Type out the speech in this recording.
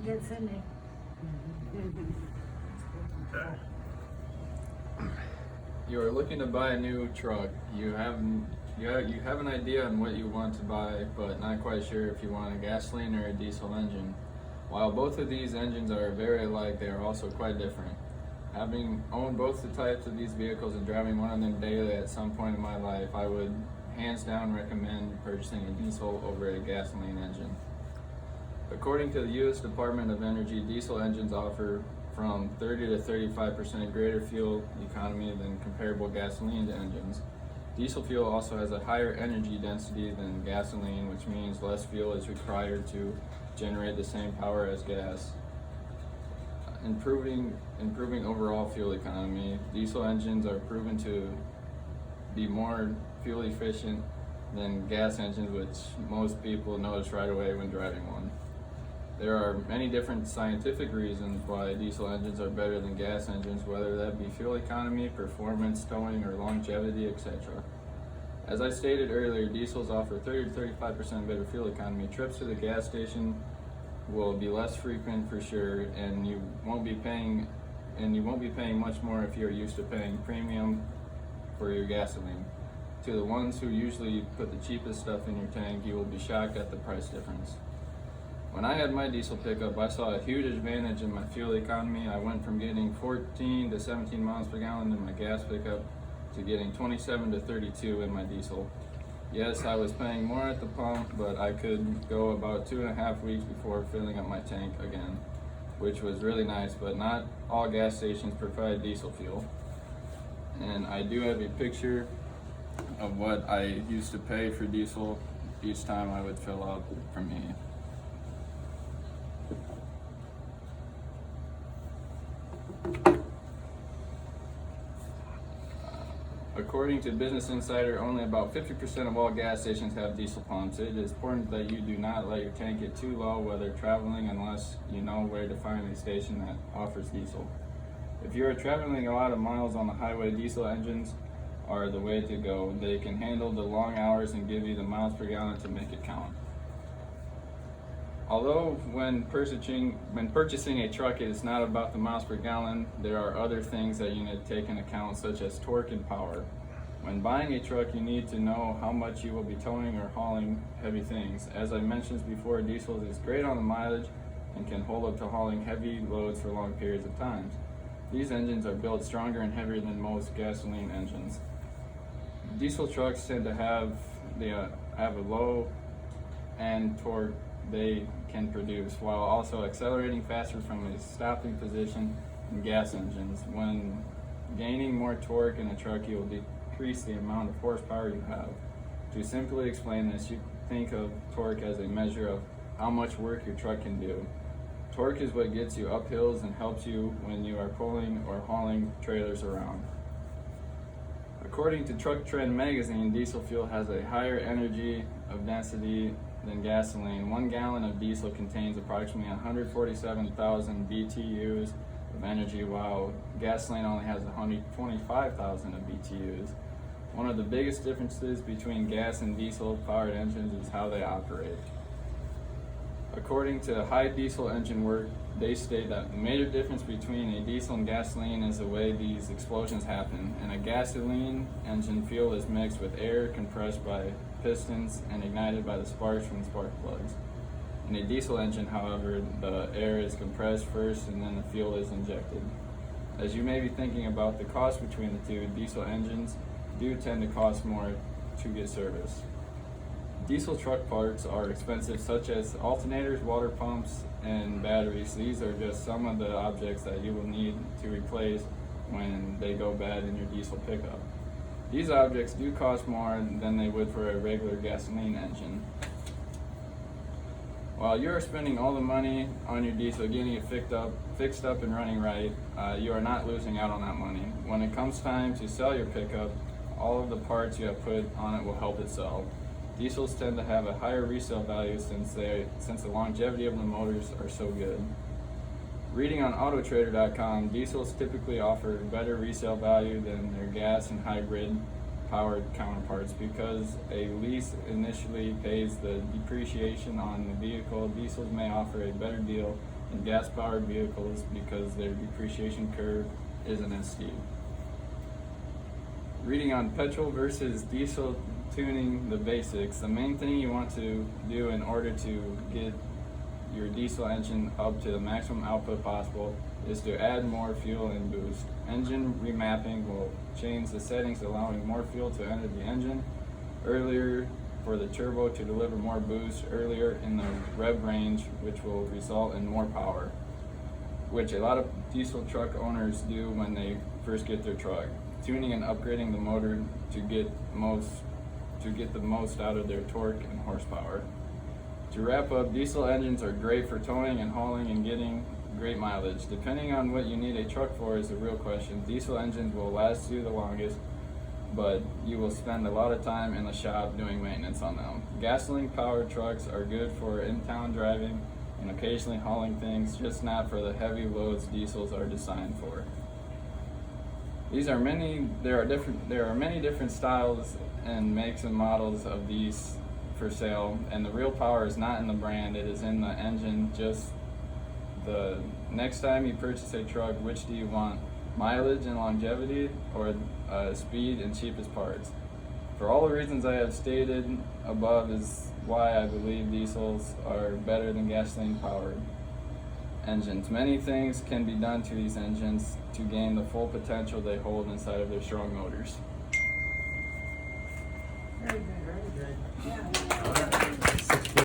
gets in there. You are looking to buy a new truck. You have an idea on what you want to buy, but not quite sure if you want a gasoline or a diesel engine. While both of these engines are very alike, they are also quite different. Having owned both the types of these vehicles and driving one of them daily at some point in my life, I would hands down recommend purchasing a diesel over a gasoline engine. According to the U.S. Department of Energy, diesel engines offer from 30 to 35% greater fuel economy than comparable gasoline engines. Diesel fuel also has a higher energy density than gasoline, which means less fuel is required to generate the same power as gas. Improving overall fuel economy. Diesel engines are proven to be more fuel efficient than gas engines, which most people notice right away when driving one. There are many different scientific reasons why diesel engines are better than gas engines, whether that be fuel economy, performance, towing, or longevity, etc. As I stated earlier, diesels offer 30 to 35% better fuel economy. Trips to the gas station will be less frequent for sure, and you won't be paying much more if you're used to paying premium for your gasoline. To the ones who usually put the cheapest stuff in your tank, you will be shocked at the price difference. When I had my diesel pickup, I saw a huge advantage in my fuel economy. I went from getting 14 to 17 miles per gallon in my gas pickup to getting 27 to 32 in my diesel. Yes, I was paying more at the pump, but I could go about 2.5 weeks before filling up my tank again, which was really nice, but not all gas stations provide diesel fuel. And I do have a picture of what I used to pay for diesel each time I would fill up for me. According to Business Insider, only about 50% of all gas stations have diesel pumps. It is important that you do not let your tank get too low while traveling unless you know where to find a station that offers diesel. If you are traveling a lot of miles on the highway, diesel engines are the way to go. They can handle the long hours and give you the miles per gallon to make it count. Although when purchasing a truck, it is not about the miles per gallon, there are other things that you need to take into account, such as torque and power. When buying a truck, you need to know how much you will be towing or hauling heavy things. As I mentioned before, diesel is great on the mileage and can hold up to hauling heavy loads for long periods of time. These engines are built stronger and heavier than most gasoline engines. Diesel trucks tend to have a low end torque they can produce, while also accelerating faster from a stopping position in gas engines. When gaining more torque in a truck, you will decrease the amount of horsepower you have. To simply explain this, you think of torque as a measure of how much work your truck can do. Torque is what gets you up hills and helps you when you are pulling or hauling trailers around. According to Truck Trend magazine, diesel fuel has a higher energy of density than gasoline. 1 gallon of diesel contains approximately 147,000 BTUs of energy, while gasoline only has 125,000 of BTUs. One of the biggest differences between gas and diesel powered engines is how they operate. According to High Diesel Engine Work, they state that the major difference between a diesel and gasoline is the way these explosions happen. In a gasoline engine, fuel is mixed with air compressed by pistons and ignited by the sparks from spark plugs. In a diesel engine, however, the air is compressed first and then the fuel is injected. As you may be thinking about the cost between the two, diesel engines do tend to cost more to get service. Diesel truck parts are expensive, such as alternators, water pumps, and batteries. These are just some of the objects that you will need to replace when they go bad in your diesel pickup. These objects do cost more than they would for a regular gasoline engine. While you are spending all the money on your diesel getting it fixed up and running right, you are not losing out on that money. When it comes time to sell your pickup, all of the parts you have put on it will help it sell. Diesels tend to have a higher resale value since the longevity of the motors are so good. Reading on Autotrader.com, diesels typically offer better resale value than their gas and hybrid powered counterparts because a lease initially pays the depreciation on the vehicle. Diesels may offer a better deal in gas-powered vehicles because their depreciation curve isn't as steep. Reading on petrol versus diesel tuning, the basics. The main thing you want to do in order to get your diesel engine up to the maximum output possible is to add more fuel and boost. Engine remapping will change the settings, allowing more fuel to enter the engine earlier for the turbo to deliver more boost earlier in the rev range, which will result in more power, which a lot of diesel truck owners do when they first get their truck. Tuning and upgrading the motor to get the most out of their torque and horsepower. To wrap up, diesel engines are great for towing and hauling and getting great mileage. Depending on what you need a truck for is the real question. Diesel engines will last you the longest, but you will spend a lot of time in the shop doing maintenance on them. Gasoline-powered trucks are good for in-town driving and occasionally hauling things, just not for the heavy loads diesels are designed for. There are many different styles and makes and models of these for sale, and the real power is not in the brand, it is in the engine. Just the next time you purchase a truck, which do you want? Mileage and longevity, or speed and cheapest parts? For all the reasons I have stated above is why I believe diesels are better than gasoline powered engines. Many things can be done to these engines to gain the full potential they hold inside of their strong motors. Very good.